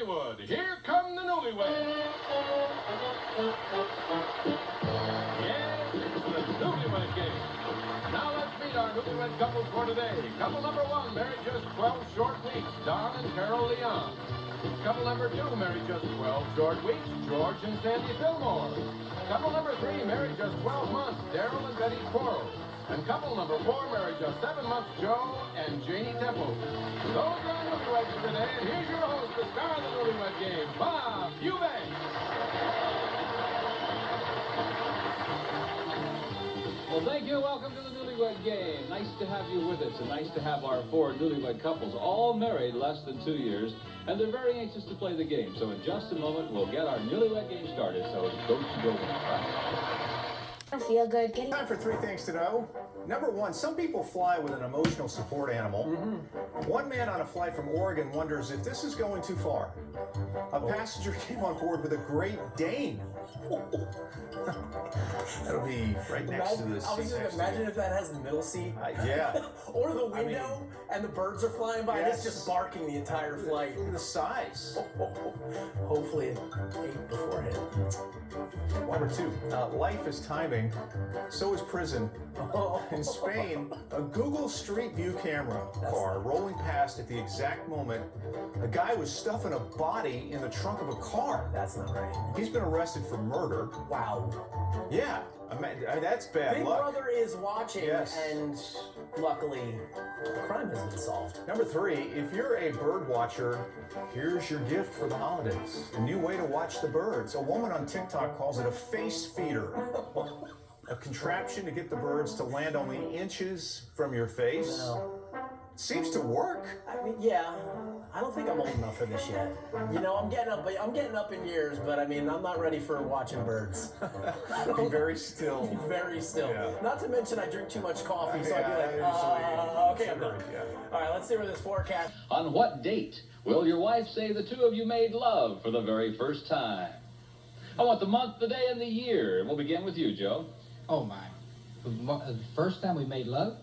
Hollywood, here come the newlyweds. Yes, it's the Newlywed Game. Now let's meet our newlywed couples for today. Couple number 1, married just 12 short weeks, Don and Carol Leon. Couple number 2, married just 12 short weeks, George and Sandy Fillmore. Couple number 3, married just 12 months, Daryl and Betty Quarles. And couple number 4, married just 7 months, Joe and Janie Temple. Those are our newlyweds for today, and here's your host, the star of the Newlywed Game, Bob Eubanks. Well, thank you. Welcome to the Newlywed Game. Nice to have you with us, and nice to have our 4 newlywed couples, all married less than 2 years, and they're very anxious to play the game. So in just a moment, we'll get our Newlywed Game started. So don't you go I feel good getting... Time for 3 things to know. Number 1, some people fly with an emotional support animal. One man on a flight from Oregon wonders if this is going too far. A passenger came on board with a Great Dane. That'll be right next to the seat. I was going to imagine if that has the middle seat. Yeah. Or the window, and the birds are flying by, and it's just barking the entire flight. Look at the size. Hopefully it ate beforehand. Number 2, life is timing, so is prison. In Spain, a Google Street View camera car rolling past at the exact moment a guy was stuffing a body in the trunk of a car. That's not right. He's been arrested for murder. Wow. Yeah, that's bad Big luck. Brother is watching, and luckily, the crime has been solved. Number 3, if you're a bird watcher, here's your gift for the holidays. A new way to watch the birds. A woman on TikTok calls it a face feeder. A contraption to get the birds to land only inches from your face. No. Seems to work. I mean, yeah. I don't think I'm old enough for this yet. You know, I'm getting up in years, but I mean, I'm not ready for watching birds. Be very still. Be very still. Yeah. Not to mention I drink too much coffee, so I'd be like, okay, I'm done. Yeah. All right, let's see where this forecast. On what date will your wife say the two of you made love for the very first time? I want the month, the day, and the year. We'll begin with you, Joe. Oh my! The first time we made love?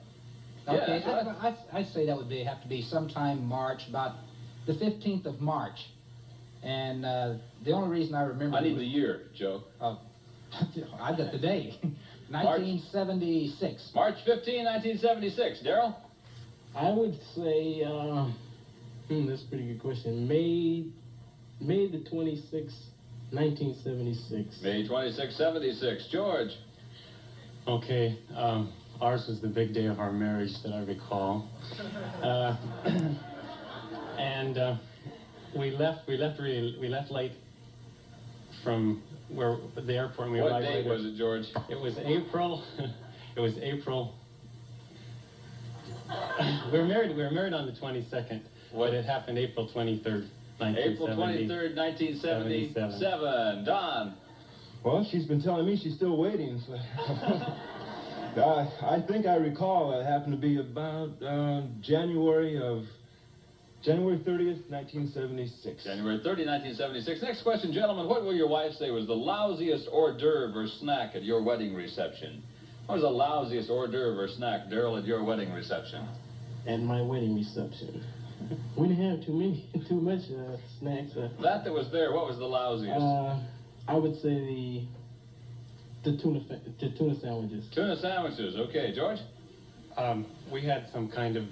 Okay, Yeah, I'd say that would have to be sometime March, about the 15th of March. And the only reason I remember... I need the year, Joe. I got the day. 1976. March 15, 1976. Daryl? I would say, that's a pretty good question. May the 26th, 1976. May 26, 76. George? Okay, ours was the big day of our marriage that I recall. And we left late from the airport. And we What date was it, George? It was April. It was April. We were married on the 22nd. What? But it happened April 23rd, 1970. April 23rd, 1977. Don? Well, she's been telling me she's still waiting. So. I think I recall it happened to be about January 30th, 1976. January 30, 1976. Next question, gentlemen. What will your wife say was the lousiest hors d'oeuvre or snack at your wedding reception? What was the lousiest hors d'oeuvre or snack, Daryl, at your wedding reception? At my wedding reception. We didn't have too much snacks. That was there, what was the lousiest? I would say the tuna sandwiches. Tuna sandwiches. Okay, George? We had some kind of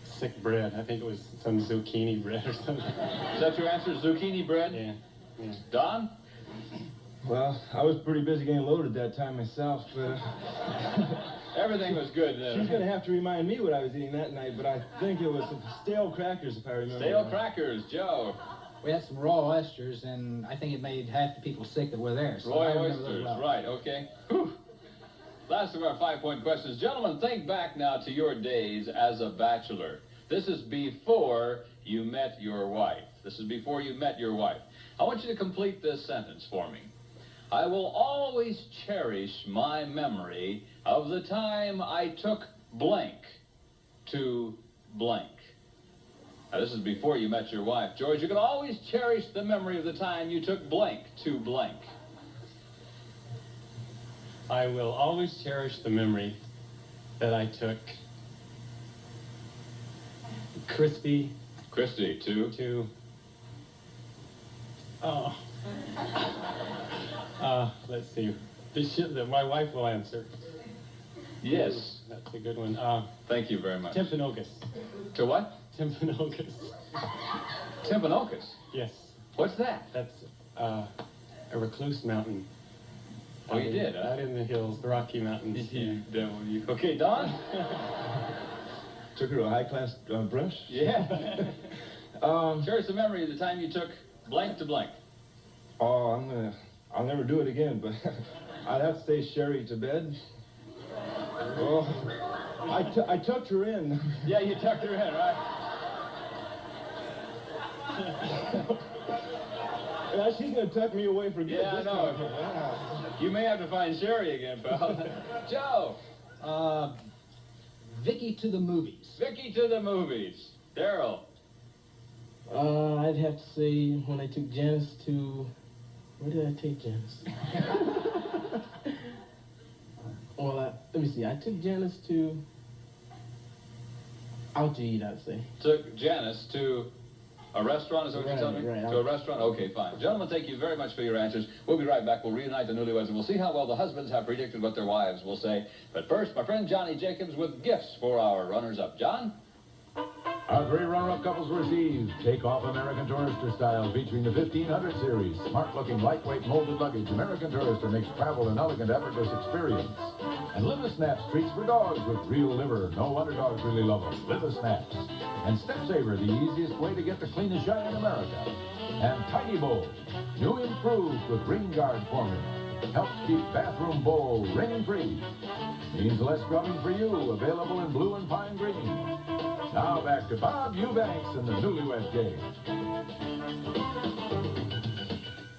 sick bread. I think it was some zucchini bread or something. Is that your answer, zucchini bread? Yeah. Don? Well, I was pretty busy getting loaded that time myself, but... Everything was good then. She's going to have to remind me what I was eating that night, but I think it was some stale crackers, if I remember. Stale crackers. Joe? We had some raw oysters, and I think it made half the people sick that were there. So Raw I remember those oysters. well. Right, okay. Whew. Last of our 5-point questions. Gentlemen, think back now to your days as a bachelor. This is before you met your wife. This is before you met your wife. I want you to complete this sentence for me. I will always cherish my memory of the time I took blank to blank. Now, this is before you met your wife. George, you can always cherish the memory of the time you took blank to blank. I will always cherish the memory that I took Christy to Oh. Let's see. This shit that my wife will answer. Yes. That's a good one. Thank you very much. Timpanogos. To what? Timpanogos. Timpanogos? Yes. What's that? That's a recluse mountain. Oh, you did, huh? Out in the hills, the Rocky Mountains. Okay, Don? Took her to a high-class brunch? Yeah. Share us a memory of the time you took blank to blank. Oh, I'll never do it again, but I'd have to say Sherry to bed. Oh, I tucked her in. Yeah, you tucked her in, right? Yeah, she's gonna tuck me away for good. Yeah, I know. You may have to find Sherry again, pal. Joe. Vicky to the movies. Vicky to the movies. Daryl. I'd have to say when I took Janice to... Where did I take Janice? Well, let me see. I took Janice to... Out to eat, I'd say. Took Janice to a restaurant, is that what you're telling me? Right. To a restaurant? Okay, fine. Gentlemen, thank you very much for your answers. We'll be right back. We'll reunite the newlyweds, and we'll see how well the husbands have predicted what their wives will say. But first, my friend Johnny Jacobs with gifts for our runners-up. John? Our three runner-up couples received Take-Off American Tourister style featuring the 1500 series. Smart-looking, lightweight, molded luggage. American Tourister makes travel an elegant, effortless experience. And Liver Snaps treats for dogs with real liver. No wonder dogs really love them. Liver Snaps. And Step Saver, the easiest way to get the cleanest shine in America. And Tidy Bowl, new improved with Ring Guard formula. Helps keep bathroom bowl ring-free. Means less scrubbing for you. Available in blue and pine green. Now back to Bob Eubanks and the Newlywed Game.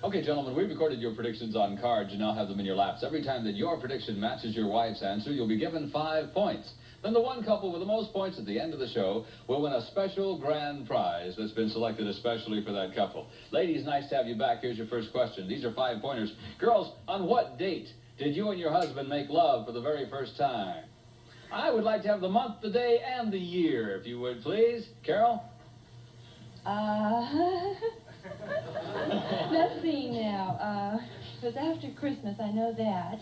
Okay, gentlemen, we've recorded your predictions on cards. You now have them in your laps. Every time that your prediction matches your wife's answer, you'll be given 5 points. Then the one couple with the most points at the end of the show will win a special grand prize that's been selected especially for that couple. Ladies, nice to have you back. Here's your first question. These are 5 pointers. Girls, on what date did you and your husband make love for the very first time? I would like to have the month, the day, and the year, if you would, please. Carol? Let's see now. It was after Christmas, I know that.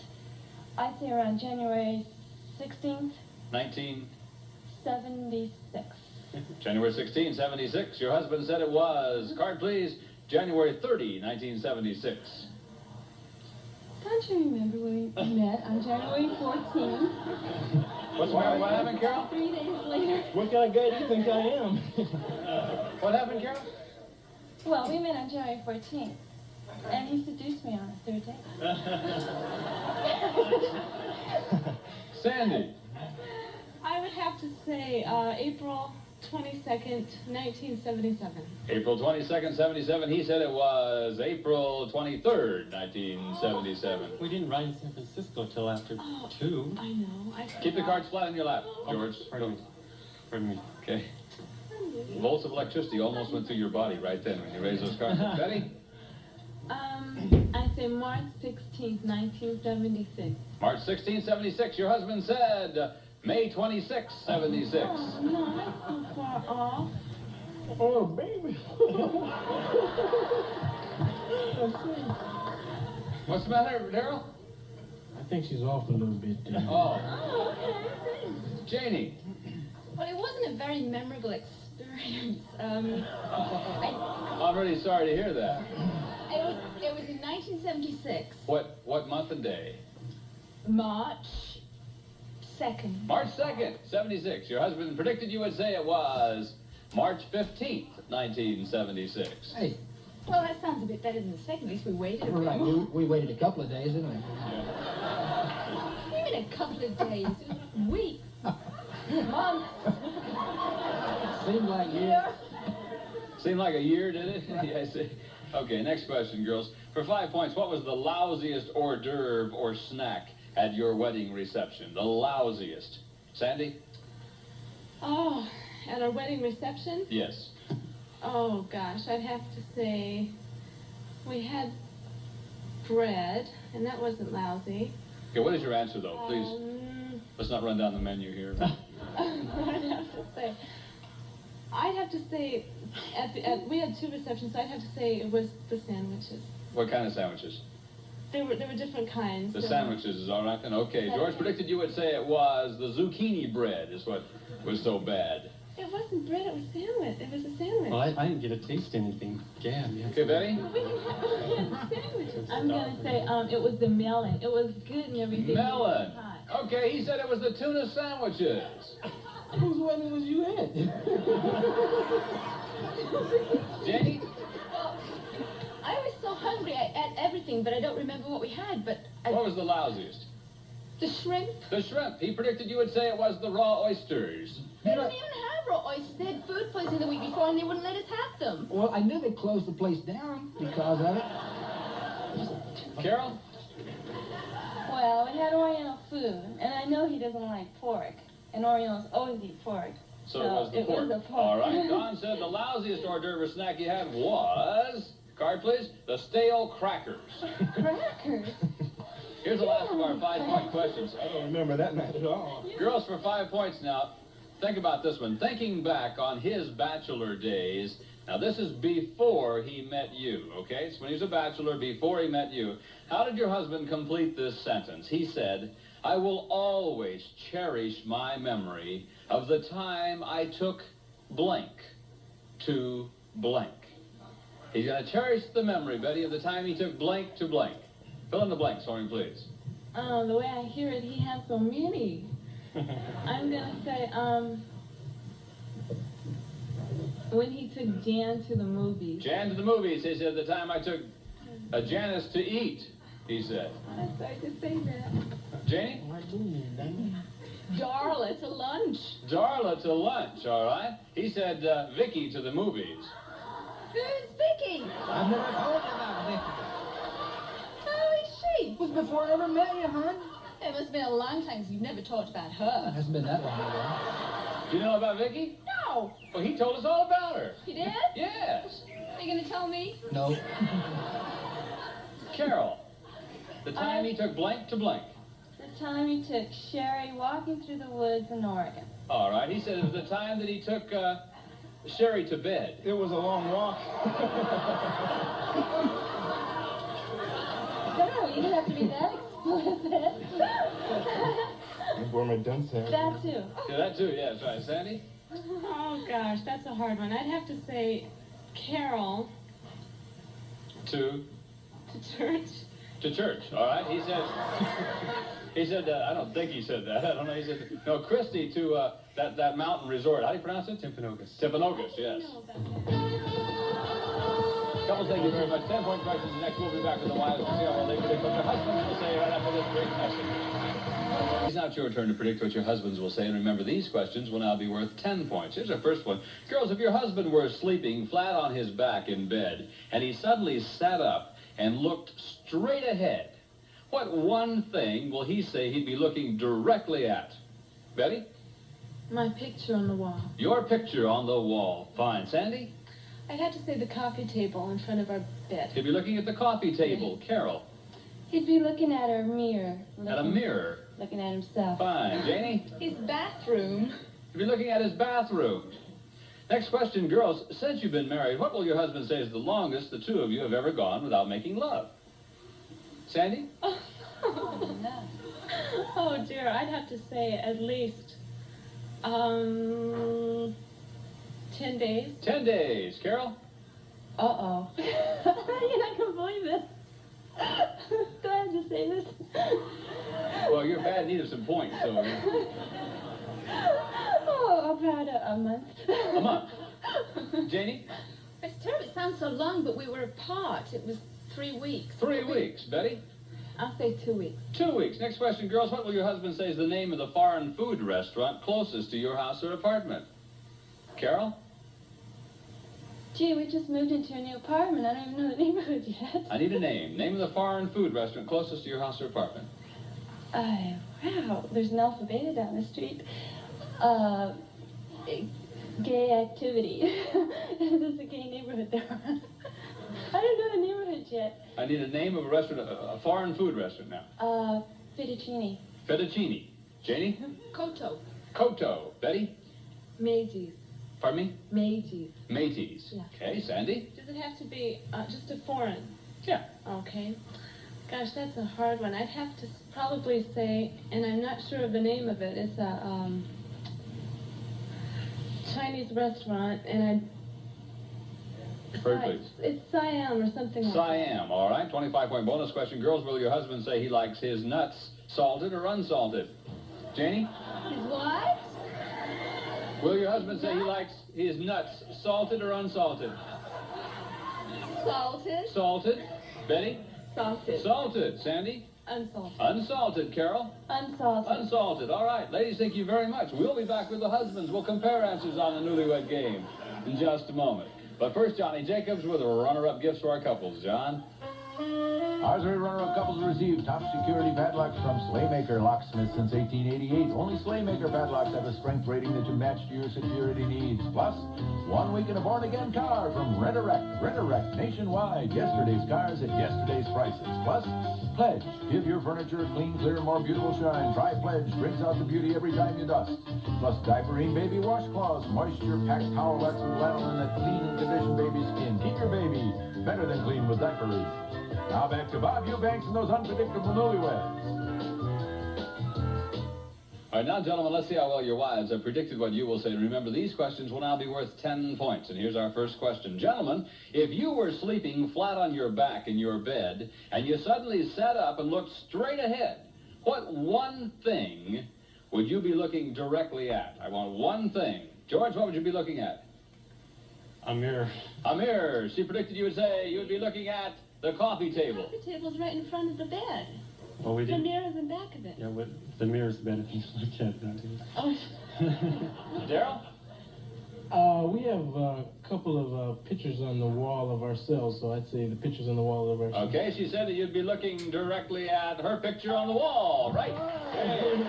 I'd say around January 16th. 1976. January 16, 76. Your husband said it was. Card, please. January 30, 1976. Don't you remember when we met on January 14th? What happened, Carol? 3 days later. What kind of guy do you think I am? What happened, Carol? Well, we met on January 14th. And he seduced me on a 3rd date. Sandy. I would have to say April 22nd, 1977. April 22nd, 77. He said it was April 23rd, 1977. We didn't ride in San Francisco till after 2. I know. Keep the cards flat in your lap, George. Pardon me. Okay. Volts of electricity almost went through your body right then when you raised those cards. Betty? I say March 16th, 1976. March 16, 76. Your husband said May 26, 76. No, that's so far off. Oh, baby. What's the matter, Daryl? I think she's off a little bit. Oh. Okay. Janie. Well, it wasn't a very memorable experience. I'm really sorry to hear that. It was in 1976. What month and day? March 2nd. March 2nd, 76. Your husband predicted you would say it was March 15th, 1976. Hey, Well, that sounds a bit better than the second. At least we waited a bit. right. We waited a couple of days, didn't we? Even a couple of days. Weeks. Months. Seemed like years. Seemed like a year, did it? Yes. Okay, next question, girls. For 5 points, what was the lousiest hors d'oeuvre or snack at your wedding reception? The lousiest. Sandy? Oh, at our wedding reception? Yes. Oh, gosh, I'd have to say we had bread, and that wasn't lousy. Okay, what is your answer, though? Please, let's not run down the menu here. I'd have to say I'd have to say, we had 2 receptions, so I'd have to say it was the sandwiches. What kind of sandwiches? There were different kinds. The sandwiches is all right then. Okay, George predicted you would say it was the zucchini bread is what was so bad. It wasn't bread, it was sandwich. It was a sandwich. Well, I didn't get to taste anything. Gab, yeah. Okay, Betty? We didn't have sandwiches. I'm going to say it was the melon. It was good and everything. Melon. Okay, he said it was the tuna sandwiches. Whose wedding was you at? Jenny? I was so hungry, I ate everything, but I don't remember what we had, but What was the lousiest? the shrimp. The shrimp. He predicted you would say it was the raw oysters. They didn't even have raw oysters. They had food poisoning the week before, and they wouldn't let us have them. Well, I knew they closed the place down because of it. Carol? Well, we had Oriental food, and I know he doesn't like pork, and Orientals always eat pork. So it was the pork. All right. Don said the lousiest hors d'oeuvre snack you had was, card please, the stale crackers. Crackers? Here's the last of our 5-point questions. I don't remember that night at all. Girls, for 5 points now. Think about this one. Thinking back on his bachelor days. Now, this is before he met you, okay? It's when he was a bachelor, before he met you. How did your husband complete this sentence? He said, I will always cherish my memory of the time I took blank to blank. He's going to cherish the memory, Betty, of the time he took blank to blank. Fill in the blanks for him, please. Oh, the way I hear it, he has so many. I'm going to say, when he took Jan to the movies. Jan to the movies. He said, the time I took Janice to eat, he said. I'm sorry to say that. Janie? Darla to lunch. Darla to lunch, all right. He said Vicky to the movies. Who's Vicky? I've never told you about Vicky. Who is she? It was before I ever met you, hon. It must have been a long time since you've never talked about her. It hasn't been that long ago. Do you know about Vicky? No. Well, he told us all about her. You did? Yes. Are you going to tell me? No. Carol, the time he took blank to blank. The time he took Sherry walking through the woods in Oregon. All right. He said it was the time that he took Sherry to bed. It was a long walk. No, you didn't have to be that explicit. Before my dunce hair. That too. Yeah, that too. Yeah, that's right. Sandy? Oh, gosh, that's a hard one. I'd have to say Carol To church. church. All right. He said, I don't think he said that. I don't know. He said, no, Christy to that mountain resort. How do you pronounce it? Timpanogos. Timpanogos, yes. Couple, thank you very much. 10-point questions. Next, we'll be back with the wives to see how they predict what their husbands will say right after this brief message. It's now your turn to predict what your husbands will say, and remember, these questions will now be worth 10 points. Here's our first one. Girls, if your husband were sleeping flat on his back in bed, and he suddenly sat up and looked straight ahead, what one thing will he say he'd be looking directly at? Betty? My picture on the wall. Your picture on the wall. Fine. Sandy? I'd have to say the coffee table in front of our bed. He'd be looking at the coffee table. Carol? He'd be looking at a mirror. At a mirror. Looking at himself. Fine. Janie? His bathroom. He'd be looking at his bathroom. Next question, girls. Since you've been married, what will your husband say is the longest the two of you have ever gone without making love? Sandy? Oh, dear, I'd have to say at least 10 days. 10 days. Carol? Uh-oh. You're not going to believe this. Do I have to say this? Well, you're bad in need of some points, so... Oh, about a month. A month. Janie? It's terrible. It sounds so long, but we were apart. It was 3 weeks. 3 weeks. Betty? I'll say 2 weeks. 2 weeks. Next question, girls. What will your husband say is the name of the foreign food restaurant closest to your house or apartment? Carol? Gee, we just moved into a new apartment. I don't even know the neighborhood yet. I need a name. Name of the foreign food restaurant closest to your house or apartment. Wow. There's an alphabeta down the street. Gay activity. There's a gay neighborhood there. I don't know the neighborhood yet. I need a name of a restaurant, a foreign food restaurant now. Fettuccine. Fettuccine. Janie? Koto. Koto. Betty? Maisie's. Pardon me? Métis. Métis. Yeah. Okay, Sandy? Does it have to be just a foreign? Yeah. Okay. Gosh, that's a hard one. I'd have to probably say, and I'm not sure of the name of it, it's a Chinese restaurant, and Perfect. it's Siam or something like Siam, all right. 25-point bonus question. Girls, will your husband say he likes his nuts salted or unsalted? Janie? His what? Will your husband say he likes his nuts salted or unsalted? Salted. Salted. Betty? Salted. Salted. Sandy? Unsalted. Unsalted. Carol? Unsalted. Unsalted. All right. Ladies, thank you very much. We'll be back with the husbands. We'll compare answers on the Newlywed Game in just a moment. But first, Johnny Jacobs with a runner-up gifts for our couples. John? Our three runner-up couples received top security padlocks from Slaymaker Locksmith since 1888. Only Slaymaker padlocks have a strength rating that to match to your security needs. Plus, 1 week in a born-again car from Rent-A-Wreck. Rent-A-Wreck nationwide. Yesterday's cars at yesterday's prices. Plus, Pledge. Give your furniture a clean, clear, more beautiful shine. Try Pledge. Brings out the beauty every time you dust. Plus, Diaperine Baby Washcloths. Moisture-packed towelettes and lanolin that clean and condition baby skin. Keep your baby better than clean with Diaperine. Now back to Bob Eubanks and those unpredictable newlyweds. All right, now, gentlemen, let's see how well your wives have predicted what you will say. And remember, these questions will now be worth 10 points. And here's our first question. Gentlemen, if you were sleeping flat on your back in your bed, and you suddenly sat up and looked straight ahead, what one thing would you be looking directly at? I want one thing. George, what would you be looking at? A mirror. A mirror. She predicted you would say you would be looking at the coffee table. The coffee table's right in front of the bed. Well, we The did. mirror's in back of it. Yeah, with the mirror's better than look at that. Oh. Daryl? We have a couple of pictures on the wall of ourselves, so I'd say the pictures on the wall of ourselves. Okay, she said that you'd be looking directly at her picture on the wall. Right. Okay.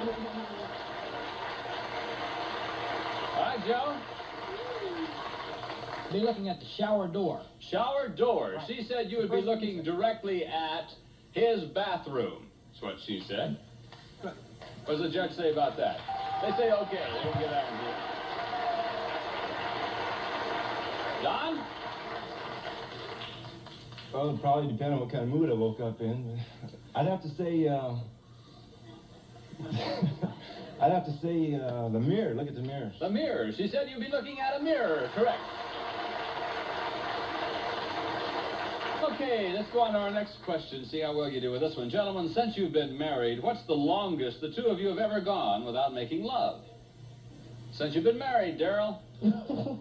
All right, Joe? Be looking at the shower door. Shower door. She said you would be looking directly at his bathroom. That's what she said. What does the judge say about that? They say okay. They don't get that one here. Don? Well, it'd probably depend on what kind of mood I woke up in. I'd have to say, I'd have to say the mirror. Look at the mirror. The mirror. She said you'd be looking at a mirror. Correct. Okay, let's go on to our next question. See how well you do with this one. Gentlemen, since you've been married, what's the longest the two of you have ever gone without making love? Since you've been married, Daryl? Ooh,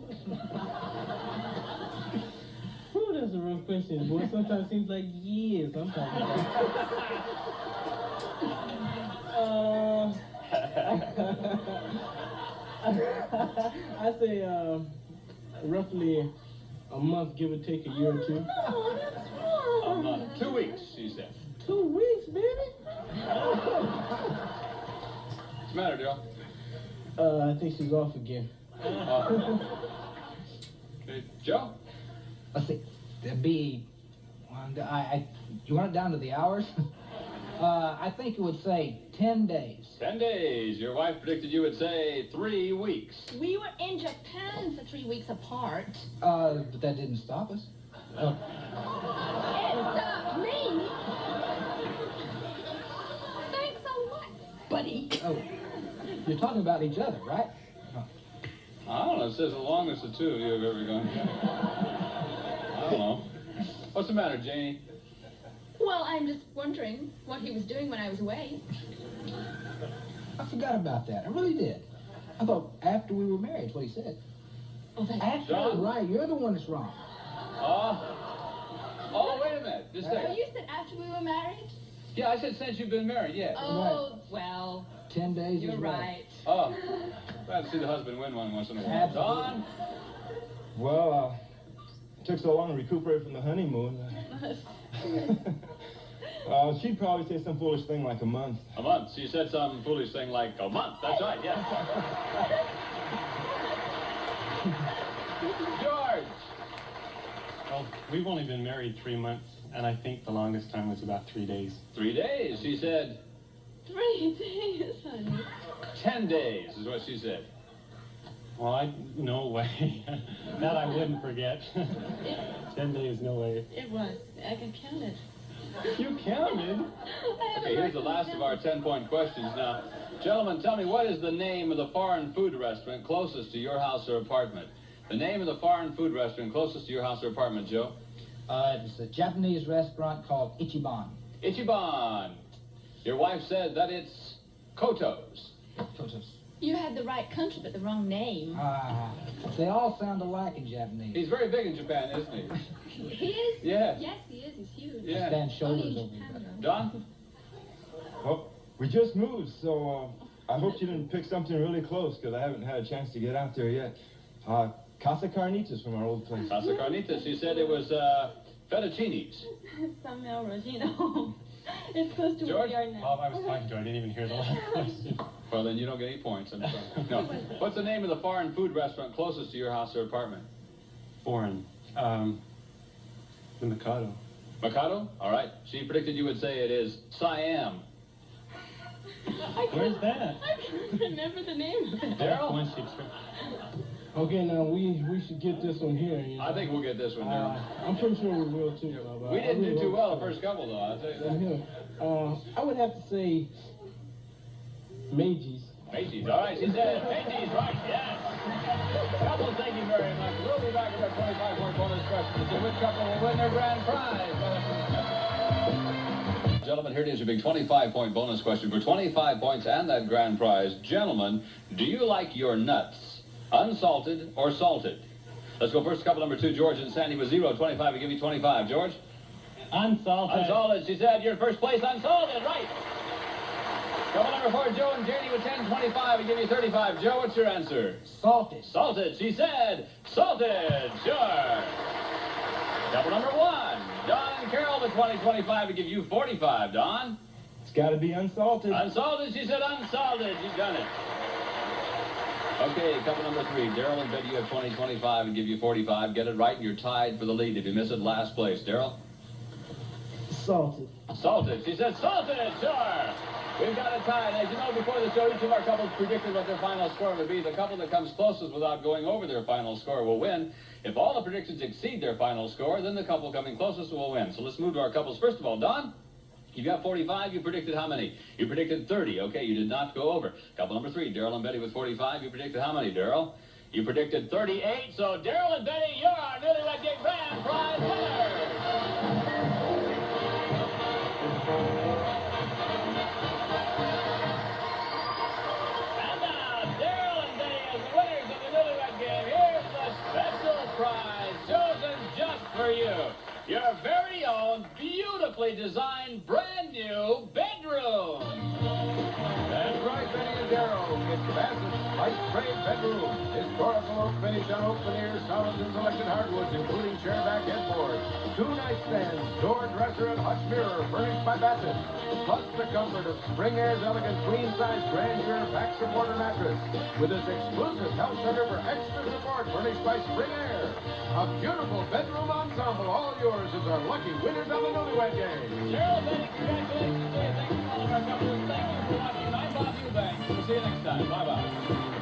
that's a rough question, boy. Sometimes it seems like years. I'm talking about. I say roughly a month, give or take a year or two. Oh, that's wrong. A month. 2 weeks, she said. 2 weeks, baby? What's the matter, Daryl? I think she's off again. Okay, Joe? Let's see. There'd be... you want it down to the hours? I think it would say 10 days. 10 days. Your wife predicted you would say 3 weeks. We were in Japan for 3 weeks apart. But that didn't stop us. It stopped me. Thanks a lot, buddy. Oh, you're talking about each other, right? I don't know. It says the longest the two of you have ever gone. I don't know. What's the matter, Janie? Well, I'm just wondering what he was doing when I was away. I forgot about that. I really did. I thought after we were married is what he said. Oh, that's After, John? right. You're the one that's wrong. Oh, wait a minute. Just a Oh, second. you said after we were married? Yeah, I said since you've been married, yeah. Oh, well, 10 days you're is right. Oh, glad to see the husband win one once in a while. Absolutely. Don? Well, it took so long to recuperate from the honeymoon. She'd probably say some foolish thing like a month. A month. She said some foolish thing like a month. That's right, yes. George! Well, we've only been married 3 months, and I think the longest time was about 3 days. 3 days. She said 3 days, honey. 10 days is what she said. Well, no way. That I wouldn't forget. 10 days, no way. It was. I can count it. You counted? Okay, here's the last of our 10-point questions now. Gentlemen, tell me, what is the name of the foreign food restaurant closest to your house or apartment? The name of the foreign food restaurant closest to your house or apartment, Joe? It's a Japanese restaurant called Ichiban. Ichiban. Your wife said that it's Koto's. Koto's. You had the right country, but the wrong name. They all sound alike in Japanese. He's very big in Japan, isn't he? He is? Yes. Yes, he is. He's huge. Yeah. Stand shoulders Only in over Japan, each other. Don? Well, we just moved, so I hope you didn't pick something really close, because I haven't had a chance to get out there yet. Casa Carnitas from our old place. Casa Carnitas. She said it was fettuccines. Somehow, Rosino. It's close to George? where we are now. Oh, I was talking to her. I didn't even hear the last question. Well, then you don't get any points. I'm sorry. No. What's the name of the foreign food restaurant closest to your house or apartment? Foreign. The Mikado. Mikado? All right. She predicted you would say it is Siam. Where's that? I can't remember the name of it. Daryl? Okay, now we should get this one here. You know? I think we'll get this one, Daryl. I'm pretty sure we will too. We didn't do too well the first couple, though, I'll tell you that. I would have to say Meiji. Macy's, all right. She said Macy's, right, yes. Couple, thank you very much. We'll be back with our 25-point bonus question to see which couple will win their grand prize. Gentlemen, here it is, your big 25-point bonus question for 25 points and that grand prize. Gentlemen, do you like your nuts unsalted or salted? Let's go first, couple number 2, George and Sandy with 0, 25. I give you 25. George? Unsalted. Unsalted. She said you're in first place, unsalted. Right. Couple number 4, Joe and Tierney with 10, 25. I give you 35. Joe, what's your answer? Salted. Salted. She said salted. Sure. Couple number 1, Don and Carol with 20, 25. I give you 45. Don? It's got to be unsalted. Unsalted. She said unsalted. You've done it. Okay, couple number 3. Daryl and Betty, you have 20, 25, and give you 45. Get it right, and you're tied for the lead. If you miss it, last place. Daryl? Salted. Salted. She said salted, sure. We've got a tie. And as you know, before the show, each of our couples predicted what their final score would be. The couple that comes closest without going over their final score will win. If all the predictions exceed their final score, then the couple coming closest will win. So let's move to our couples. First of all, Don? You got 45. You predicted how many? You predicted 30. Okay, you did not go over. Couple number 3, Daryl and Betty with 45. You predicted how many, Daryl? You predicted 38. So Daryl and Betty, you're our Newlywed Game grand prize winners. And now, Daryl and Betty as the winners of the Newlywed Game. Here's the special prize chosen just for you. Your very own, beautifully designed, brand new bedroom. That's right, Benny and Darrow. It's Bassett's Light Trade Bedroom. Historical oak finish on oak veneers, solids, and selected hardwoods, including chair back headboards, 2 nightstands, door dresser, and hutch mirror, furnished by Bassett. Plus the comfort of Spring Air's elegant queen-size grandeur back supporter mattress, with this exclusive health center for extra support, furnished by Spring Air. A beautiful bedroom ensemble, all yours as our lucky winners of the Newlywed Game. Daryl, Betty, congratulations. Thank you for all of our couples. Thank you for watching. I'm Bob Eubanks. We'll see you next time. Bye-bye.